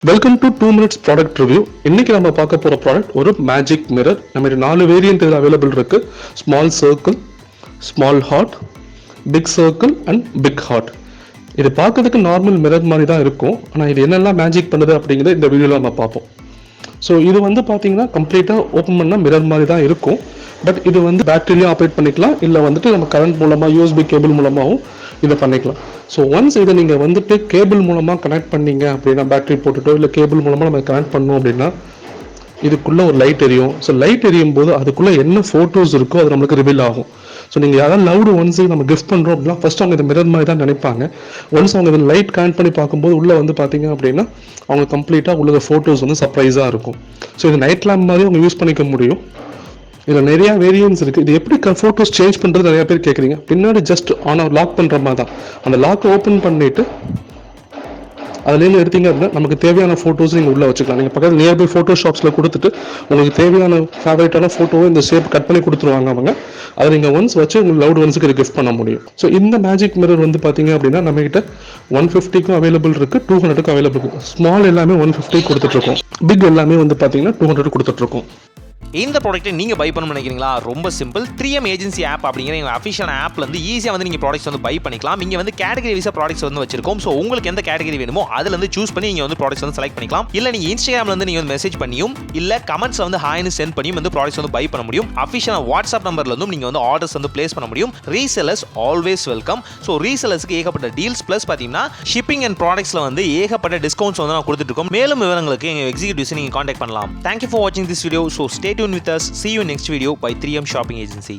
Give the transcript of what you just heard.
Welcome to 2 minutes product review. இன்னைக்கு நம்ம பார்க்க போகிற ப்ராடக்ட் ஒரு மேஜிக் மிரர். நம்ம 4 வேரியன்ட் இதில் அவைலபிள் இருக்கு. Small circle, small heart, big circle and big heart. இது பார்க்கறதுக்கு நார்மல் மிரர் மாதிரி தான் இருக்கும். ஆனால் இது என்னெல்லாம் மேஜிக் பண்ணுது அப்படிங்கிறத இந்த வீடியோவில் நம்ம பார்ப்போம். ஸோ இது வந்து பார்த்தீங்கன்னா கம்ப்ளீட்டாக ஓப்பன் பண்ணால் மிரர் மாதிரி தான் இருக்கும். பட் இது வந்து பேட்டரிலையும் ஆப்ரேட் பண்ணிக்கலாம், இல்லை வந்துட்டு நம்ம கரண்ட் மூலமாக யூஎஸ்பி கேபிள் மூலமாகவும் இதை பண்ணிக்கலாம். ஸோ ஒன்ஸ் இதை நீங்கள் வந்துட்டு கேபிள் மூலமாக கனெக்ட் பண்ணீங்க அப்படின்னா, பேட்டரி போட்டுட்டோ இல்லை கேபிள் மூலமாக நம்ம கனெக்ட் பண்ணோம் அப்படின்னா இதுக்குள்ளே ஒரு லைட் எரியும். ஸோ லைட் எரியும் போது அதுக்குள்ளே என்ன ஃபோட்டோஸ் இருக்கோ அது நம்மளுக்கு ரிவீல் ஆகும். ஸோ நீங்கள் யாராவது லவ்டு ஒன்ஸ் நம்ம கிஃப்ட் பண்ணுறோம் அப்படின்னா ஃபர்ஸ்ட் அவங்க இதை மிரர் மாதிரி தான் நினைப்பாங்க. ஒன்ஸ் அவங்க இதில் லைட் கனெக்ட் பண்ணி பார்க்கும்போது உள்ளே வந்து பார்த்தீங்க அப்படின்னா அவங்க கம்ப்ளீட்டாக உள்ள ஃபோட்டோஸ் வந்து சர்ப்ரைஸாக இருக்கும். ஸோ இது நைட் லேம்ப் மாதிரி அவங்க யூஸ் பண்ணிக்க முடியும். இதில் நிறையா வேரியன்ஸ் இருக்குது. இது எப்படி ஃபோட்டோஸ் சேஞ்ச் பண்ணுறது நிறையா பேர் கேட்குறீங்க. பின்னாடி ஜஸ்ட் லாக் பண்ணுற மாதிரி தான். அந்த லாக்கை ஓப்பன் பண்ணிவிட்டு அதுலேருந்து எடுத்தீங்க அப்படின்னா நமக்கு தேவையான ஃபோட்டோஸ் நீங்கள் உள்ளே வச்சுக்கலாம். நீங்கள் பக்கத்தில் நியர்பை ஃபோட்டோ ஷாப்ஸில் கொடுத்துட்டு உங்களுக்கு தேவையான ஃபேவரட்டான ஃபோட்டோவை இந்த ஷேப் கட் பண்ணி கொடுத்துருவாங்க அவங்க. அதை நீங்கள் ஒன்ஸ் வச்சு உங்களுக்கு லவ்டு ஒன்ஸுக்கு இது கிஃப்ட் பண்ண முடியும். ஸோ இந்த மேஜிக் மிரர் வந்து பார்த்தீங்க அப்படின்னா நம்மகிட்ட 150க்கும் அவைலபிள் இருக்குது, 200க்கும் அவைலபிள் இருக்குது. ஸ்மால் எல்லாமே 150 கொடுத்துட்ருக்கோம், பிக் எல்லாமே வந்து பார்த்தீங்கன்னா 200 கொடுத்துட்ருக்கோம். இந்த ப்ராடக்ட்டை நீங்கள் பை பண்ண நினைக்கிறீங்களா? ரொம்ப சிம்பிள். 3M ஏஜென்சி ஆப் அப்படிங்கிற எங்கள் அஃபிஷியல் ஆப்ல இருந்து ஈஸியாக வந்து நீங்கள் ப்ராடக்ட்ஸ் வந்து பை பண்ணிக்கலாம். இங்கே வந்து கேட்டகரி வைஸாக ப்ராடக்ட்ஸ் வந்து வச்சிருக்கோம். ஸோ உங்களுக்கு எந்த கேட்டகரி வேணுமோ அதில் வந்து சூஸ் பண்ணி நீங்கள் வந்து ப்ராடக்ட்ஸ் வந்து செலக்ட் பண்ணிக்கலாம். இல்லை நீங்கள் இன்ஸ்டாகிராமில் வந்து நீங்கள் வந்து மெசேஜ் பண்ணியும் இல்லை கமெண்ட்ஸ் வந்து ஹாய்னு சென்ட் பண்ணியும் வந்து ப்ராடக்ட்ஸ் வந்து பை பண்ண முடியும். அஃபிஷியல் வாட்ஸ்அப் நம்பர்ல இருந்தும் நீங்கள் வந்து ஆர்டர்ஸ் வந்து பிளேஸ் பண்ண முடியும். Resellers always welcome. ஸோ ரீசெல்லர்ஸ்க்கு ஏகப்பட்ட டீல்ஸ் ப்ளஸ் பார்த்தீங்கன்னா ஷிப்பிங் அண்ட் ப்ராடக்ட்ஸில் வந்து ஏகப்பட்ட டிஸ்கவுண்ட்ஸ் வந்து நான் கொடுத்துட்டு இருக்கோம். மேலும் விவரங்களுக்கு எங்கள் எக்ஸிக்யூட்டிவ்ஸ் நீங்கள் கான்டாக்ட் பண்ணலாம். தேங்க்யூ ஃபார் வாட்சிங் this video. So stay tune with us. See you next video by 3M Shopping Agency.